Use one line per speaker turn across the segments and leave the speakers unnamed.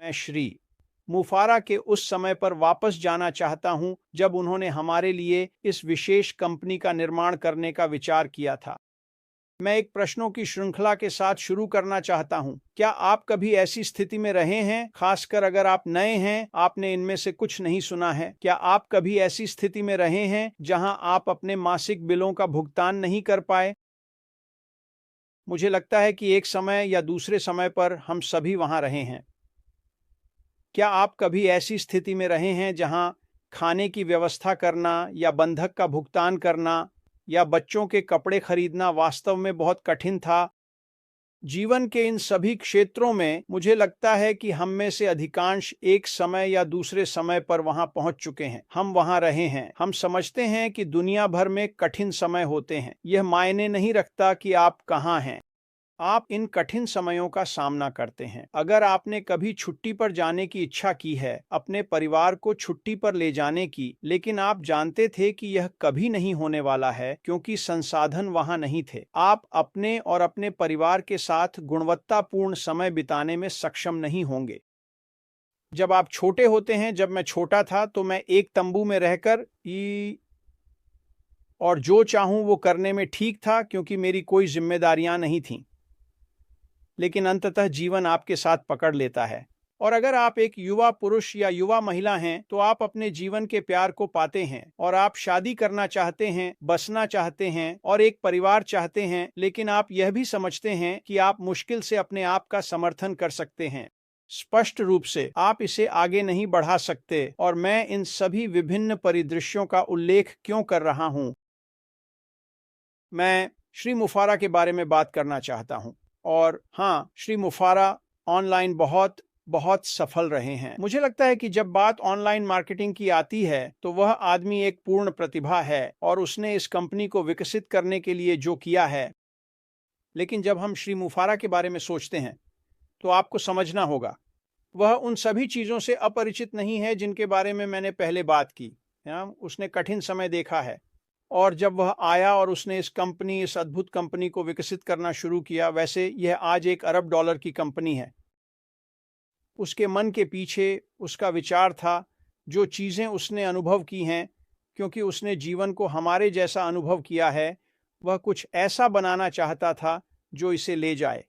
मैं श्री मुफारा के उस समय पर वापस जाना चाहता हूं जब उन्होंने हमारे लिए इस विशेष कंपनी का निर्माण करने का विचार किया था। मैं एक प्रश्नों की श्रृंखला के साथ शुरू करना चाहता हूं। क्या आप कभी ऐसी स्थिति में रहे हैं, खासकर अगर आप नए हैं, आपने इनमें से कुछ नहीं सुना है? क्या आप कभी ऐसी स्थिति में रहे हैं जहां आप अपने मासिक बिलों का भुगतान नहीं कर पाए? मुझे लगता है कि एक समय या दूसरे समय पर हम सभी वहां रहे हैं। क्या आप कभी ऐसी स्थिति में रहे हैं जहां खाने की व्यवस्था करना या बंधक का भुगतान करना या बच्चों के कपड़े खरीदना वास्तव में बहुत कठिन था? जीवन के इन सभी क्षेत्रों में मुझे लगता है कि हम में से अधिकांश एक समय या दूसरे समय पर वहां पहुंच चुके हैं। हम वहां रहे हैं। हम समझते हैं कि दुनिया भर में कठिन समय होते हैं। यह मायने नहीं रखता कि आप कहां हैं। आप इन कठिन समयों का सामना करते हैं। अगर आपने कभी छुट्टी पर जाने की इच्छा की है, अपने परिवार को छुट्टी पर ले जाने की, लेकिन आप जानते थे कि यह कभी नहीं होने वाला है क्योंकि संसाधन वहां नहीं थे, आप अपने और अपने परिवार के साथ गुणवत्तापूर्ण समय बिताने में सक्षम नहीं होंगे। जब आप छोटे होते हैं, जब मैं छोटा था तो मैं एक तंबू में रहकर और जो चाहूं वो करने में ठीक था क्योंकि मेरी कोई जिम्मेदारियां नहीं थीं। लेकिन अंततः जीवन आपके साथ पकड़ लेता है। और अगर आप एक युवा पुरुष या युवा महिला हैं तो आप अपने जीवन के प्यार को पाते हैं और आप शादी करना चाहते हैं, बसना चाहते हैं और एक परिवार चाहते हैं, लेकिन आप यह भी समझते हैं कि आप मुश्किल से अपने आप का समर्थन कर सकते हैं। स्पष्ट रूप से आप इसे आगे नहीं बढ़ा सकते। और मैं इन सभी विभिन्न परिदृश्यों का उल्लेख क्यों कर रहा हूं? मैं श्री मुफारा के बारे में बात करना चाहता हूं। और हाँ, श्री मुफारा ऑनलाइन बहुत बहुत सफल रहे हैं। मुझे लगता है कि जब बात ऑनलाइन मार्केटिंग की आती है तो वह आदमी एक पूर्ण प्रतिभा है और उसने इस कंपनी को विकसित करने के लिए जो किया है। लेकिन जब हम श्री मुफारा के बारे में सोचते हैं तो आपको समझना होगा, वह उन सभी चीज़ों से अपरिचित नहीं है जिनके बारे में मैंने पहले बात की। उसने कठिन समय देखा है और जब वह आया और उसने इस अद्भुत कंपनी को विकसित करना शुरू किया, वैसे यह आज $1 अरब की कंपनी है। उसके मन के पीछे उसका विचार था, जो चीज़ें उसने अनुभव की हैं, क्योंकि उसने जीवन को हमारे जैसा अनुभव किया है, वह कुछ ऐसा बनाना चाहता था जो इसे ले जाए,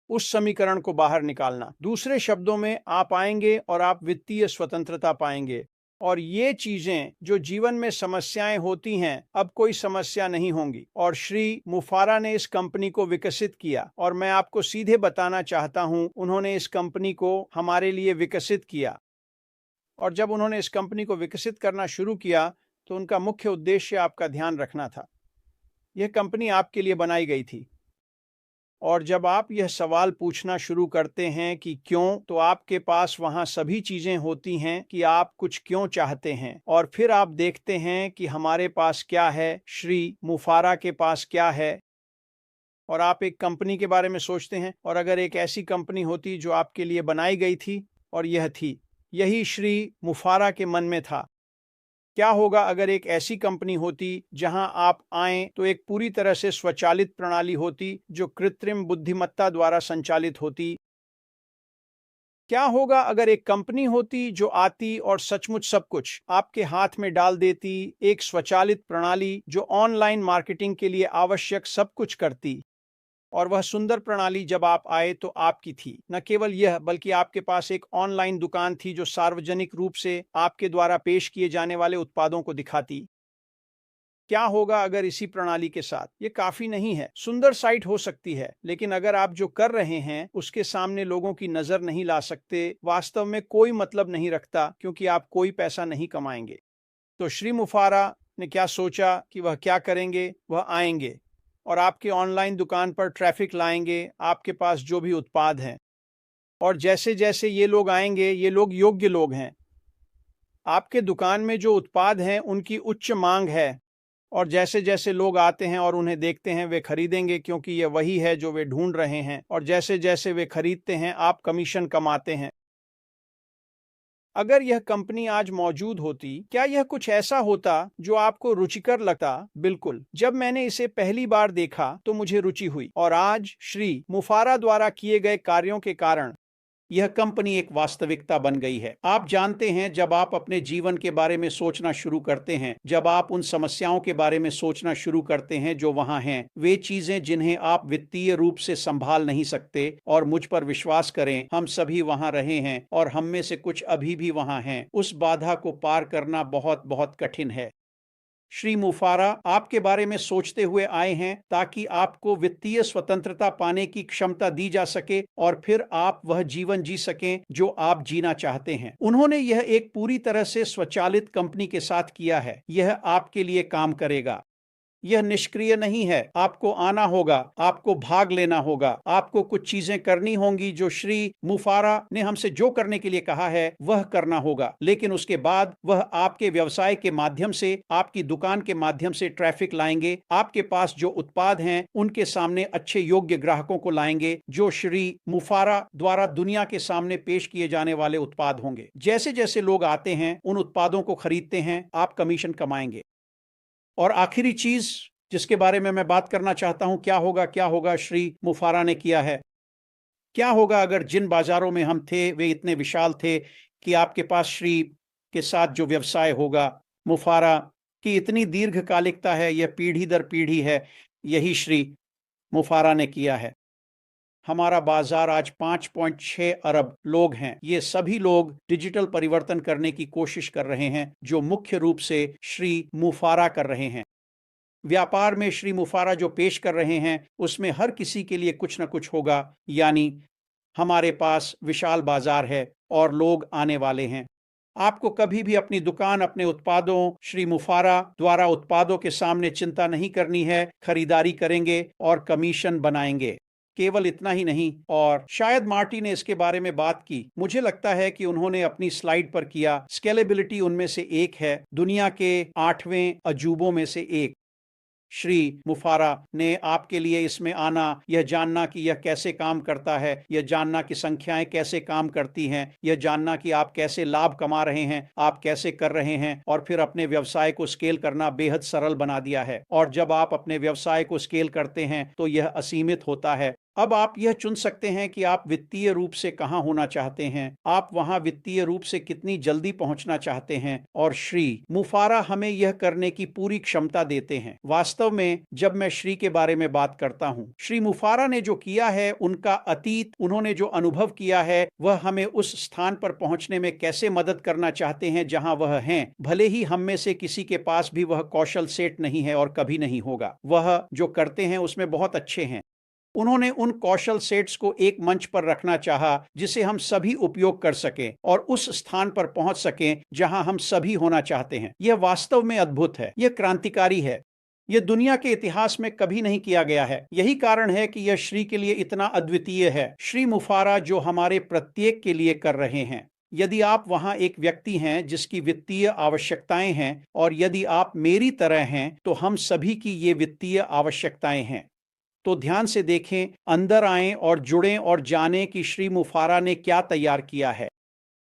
उस समीकरण को बाहर निकालना। दूसरे शब्दों में, आप आएंगे और आप वित्तीय स्वतंत्रता पाएंगे और ये चीजें जो जीवन में समस्याएं होती हैं, अब कोई समस्या नहीं होंगी। और श्री मुफारा ने इस कंपनी को विकसित किया और मैं आपको सीधे बताना चाहता हूं, उन्होंने इस कंपनी को हमारे लिए विकसित किया। और जब उन्होंने इस कंपनी को विकसित करना शुरू किया तो उनका मुख्य उद्देश्य आपका ध्यान रखना था। यह कंपनी आपके लिए बनाई गई थी। और जब आप यह सवाल पूछना शुरू करते हैं कि क्यों, तो आपके पास वहां सभी चीजें होती हैं कि आप कुछ क्यों चाहते हैं। और फिर आप देखते हैं कि हमारे पास क्या है, श्री मुफारा के पास क्या है। और आप एक कंपनी के बारे में सोचते हैं, और अगर एक ऐसी कंपनी होती जो आपके लिए बनाई गई थी, और यह थी, यही श्री मुफारा के मन में था। क्या होगा अगर एक ऐसी कंपनी होती जहां आप आएं तो एक पूरी तरह से स्वचालित प्रणाली होती जो कृत्रिम बुद्धिमत्ता द्वारा संचालित होती? क्या होगा अगर एक कंपनी होती जो आती और सचमुच सब कुछ आपके हाथ में डाल देती, एक स्वचालित प्रणाली जो ऑनलाइन मार्केटिंग के लिए आवश्यक सब कुछ करती? और वह सुंदर प्रणाली जब आप आए तो आपकी थी। न केवल यह, बल्कि आपके पास एक ऑनलाइन दुकान थी जो सार्वजनिक रूप से आपके द्वारा पेश किए जाने वाले उत्पादों को दिखाती। क्या होगा अगर इसी प्रणाली के साथ, ये काफी नहीं है, सुंदर साइट हो सकती है, लेकिन अगर आप जो कर रहे हैं उसके सामने लोगों की नजर नहीं ला सकते, वास्तव में कोई मतलब नहीं रखता, क्योंकि आप कोई पैसा नहीं कमाएंगे। तो श्री मुफारा ने क्या सोचा कि वह क्या करेंगे? वह आएंगे और आपके ऑनलाइन दुकान पर ट्रैफिक लाएंगे, आपके पास जो भी उत्पाद हैं। और जैसे जैसे ये लोग आएंगे, ये लोग योग्य लोग हैं। आपके दुकान में जो उत्पाद हैं उनकी उच्च मांग है, और जैसे जैसे लोग आते हैं और उन्हें देखते हैं, वे खरीदेंगे, क्योंकि यह वही है जो वे ढूंढ रहे हैं। और जैसे जैसे वे खरीदते हैं, आप कमीशन कमाते हैं। अगर यह कंपनी आज मौजूद होती, क्या यह कुछ ऐसा होता जो आपको रुचिकर लगता? बिल्कुल। जब मैंने इसे पहली बार देखा तो मुझे रुचि हुई, और आज श्री मुफारा द्वारा किए गए कार्यों के कारण यह कंपनी एक वास्तविकता बन गई है। आप जानते हैं, जब आप अपने जीवन के बारे में सोचना शुरू करते हैं, जब आप उन समस्याओं के बारे में सोचना शुरू करते हैं जो वहां हैं, वे चीजें जिन्हें आप वित्तीय रूप से संभाल नहीं सकते, और मुझ पर विश्वास करें, हम सभी वहां रहे हैं और हम में से कुछ अभी भी वहां हैं, उस बाधा को पार करना बहुत बहुत कठिन है। श्री मुफारा आपके बारे में सोचते हुए आए हैं ताकि आपको वित्तीय स्वतंत्रता पाने की क्षमता दी जा सके और फिर आप वह जीवन जी सकें जो आप जीना चाहते हैं। उन्होंने यह एक पूरी तरह से स्वचालित कंपनी के साथ किया है। यह आपके लिए काम करेगा। यह निष्क्रिय नहीं है। आपको आना होगा, आपको भाग लेना होगा, आपको कुछ चीजें करनी होंगी। जो श्री मुफारा ने हमसे जो करने के लिए कहा है वह करना होगा, लेकिन उसके बाद वह आपके व्यवसाय के माध्यम से, आपकी दुकान के माध्यम से ट्रैफिक लाएंगे। आपके पास जो उत्पाद हैं उनके सामने अच्छे योग्य ग्राहकों को लाएंगे, जो श्री मुफारा द्वारा दुनिया के सामने पेश किए जाने वाले उत्पाद होंगे। जैसे जैसे लोग आते हैं, उन उत्पादों को खरीदते हैं, आप कमीशन कमाएंगे। और आखिरी चीज जिसके बारे में मैं बात करना चाहता हूं, क्या होगा श्री मुफारा ने किया है। क्या होगा अगर जिन बाजारों में हम थे वे इतने विशाल थे कि आपके पास श्री के साथ जो व्यवसाय होगा, मुफारा की इतनी दीर्घकालिकता है, यह पीढ़ी दर पीढ़ी है। यही श्री मुफारा ने किया है। हमारा बाजार आज 5.6 अरब लोग हैं। ये सभी लोग डिजिटल परिवर्तन करने की कोशिश कर रहे हैं, जो मुख्य रूप से श्री मुफारा कर रहे हैं। व्यापार में श्री मुफारा जो पेश कर रहे हैं उसमें हर किसी के लिए कुछ न कुछ होगा। यानी हमारे पास विशाल बाजार है और लोग आने वाले हैं। आपको कभी भी अपनी दुकान, अपने उत्पादों, श्री मुफारा द्वारा उत्पादों के सामने चिंता नहीं करनी है। खरीदारी करेंगे और कमीशन बनाएंगे। केवल इतना ही नहीं, और शायद मार्टी ने इसके बारे में बात की, मुझे लगता है कि उन्होंने अपनी स्लाइड पर किया, स्केलेबिलिटी उनमें से एक है, दुनिया के 8वें अजूबों में से एक। श्री मुफारा ने आपके लिए इसमें आना, यह जानना कि यह कैसे काम करता है, यह जानना कि संख्याएं कैसे काम करती हैं, यह जानना कि आप कैसे लाभ कमा रहे हैं, आप कैसे कर रहे हैं, और फिर अपने व्यवसाय को स्केल करना बेहद सरल बना दिया है। और जब आप अपने व्यवसाय को स्केल करते हैं तो यह असीमित होता है। अब आप यह चुन सकते हैं कि आप वित्तीय रूप से कहां होना चाहते हैं, आप वहां वित्तीय रूप से कितनी जल्दी पहुंचना चाहते हैं, और श्री मुफारा हमें यह करने की पूरी क्षमता देते हैं। वास्तव में जब मैं श्री के बारे में बात करता हूं, श्री मुफारा ने जो किया है, उनका अतीत, उन्होंने जो अनुभव किया है, वह हमें उस स्थान पर पहुंचने में कैसे मदद करना चाहते हैं जहां वह हैं। भले ही हम में से किसी के पास भी वह कौशल सेट नहीं है और कभी नहीं होगा। वह जो करते हैं उसमें बहुत अच्छे हैं। उन्होंने उन कौशल सेट्स को एक मंच पर रखना चाहा जिसे हम सभी उपयोग कर सकें और उस स्थान पर पहुंच सकें जहां हम सभी होना चाहते हैं। यह वास्तव में अद्भुत है, यह क्रांतिकारी है। यह दुनिया के इतिहास में कभी नहीं किया गया है। यही कारण है कि यह श्री के लिए इतना अद्वितीय है। श्री मुफारा जो हमारे प्रत्येक के लिए कर रहे हैं। यदि आप वहां एक व्यक्ति हैं जिसकी वित्तीय आवश्यकताएं हैं, और यदि आप मेरी तरह हैं, तो हम सभी की ये वित्तीय आवश्यकताएं हैं। तो ध्यान से देखें, अंदर आएं और जुड़ें और जानें कि श्री मुफारा ने क्या तैयार किया है।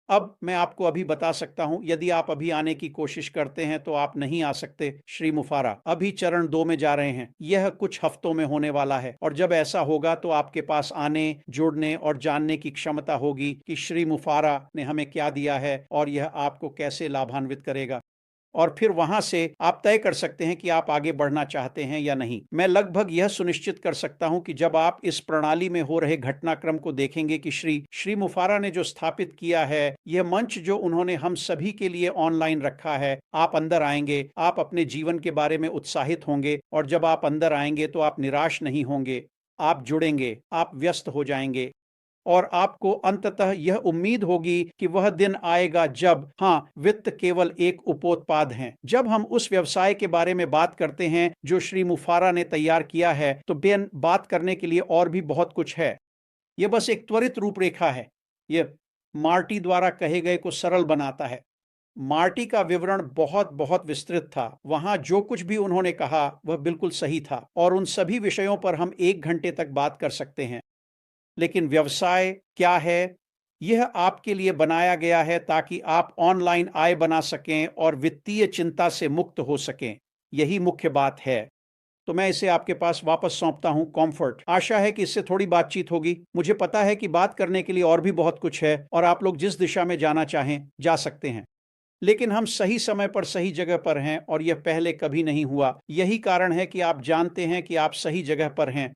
अब मैं आपको अभी बता सकता हूं, यदि आप अभी आने की कोशिश करते हैं तो आप नहीं आ सकते। श्री मुफारा अभी चरण 2 में जा रहे हैं। यह कुछ हफ्तों में होने वाला है, और जब ऐसा होगा तो आपके पास आने, जुड़ने और जानने की क्षमता होगी कि श्री मुफारा ने हमें क्या दिया है और यह आपको कैसे लाभान्वित करेगा। और फिर वहां से आप तय कर सकते हैं कि आप आगे बढ़ना चाहते हैं या नहीं। मैं लगभग यह सुनिश्चित कर सकता हूं कि जब आप इस प्रणाली में हो रहे घटनाक्रम को देखेंगे कि श्री मुफारा ने जो स्थापित किया है, यह मंच जो उन्होंने हम सभी के लिए ऑनलाइन रखा है, आप अंदर आएंगे, आप अपने जीवन के बारे में उत्साहित होंगे, और जब आप अंदर आएंगे तो आप निराश नहीं होंगे, आप जुड़ेंगे, आप व्यस्त हो जाएंगे, और आपको अंततः यह उम्मीद होगी कि वह दिन आएगा जब, हाँ, वित्त केवल एक उपोत्पाद है। जब हम उस व्यवसाय के बारे में बात करते हैं जो श्री मुफारा ने तैयार किया है, तो बेन बात करने के लिए और भी बहुत कुछ है। यह बस एक त्वरित रूपरेखा है। यह मार्टी द्वारा कहे गए को सरल बनाता है। मार्टी का विवरण बहुत बहुत विस्तृत था। वहां जो कुछ भी उन्होंने कहा वह बिल्कुल सही था, और उन सभी विषयों पर हम 1 घंटे तक बात कर सकते हैं। लेकिन व्यवसाय क्या है? यह आपके लिए बनाया गया है ताकि आप ऑनलाइन आय बना सकें और वित्तीय चिंता से मुक्त हो सकें। यही मुख्य बात है। तो मैं इसे आपके पास वापस सौंपता हूं, कॉम्फर्ट। आशा है कि इससे थोड़ी बातचीत होगी। मुझे पता है कि बात करने के लिए और भी बहुत कुछ है और आप लोग जिस दिशा में जाना चाहें जा सकते हैं, लेकिन हम सही समय पर सही जगह पर हैं और यह पहले कभी नहीं हुआ। यही कारण है कि आप जानते हैं कि आप सही जगह पर हैं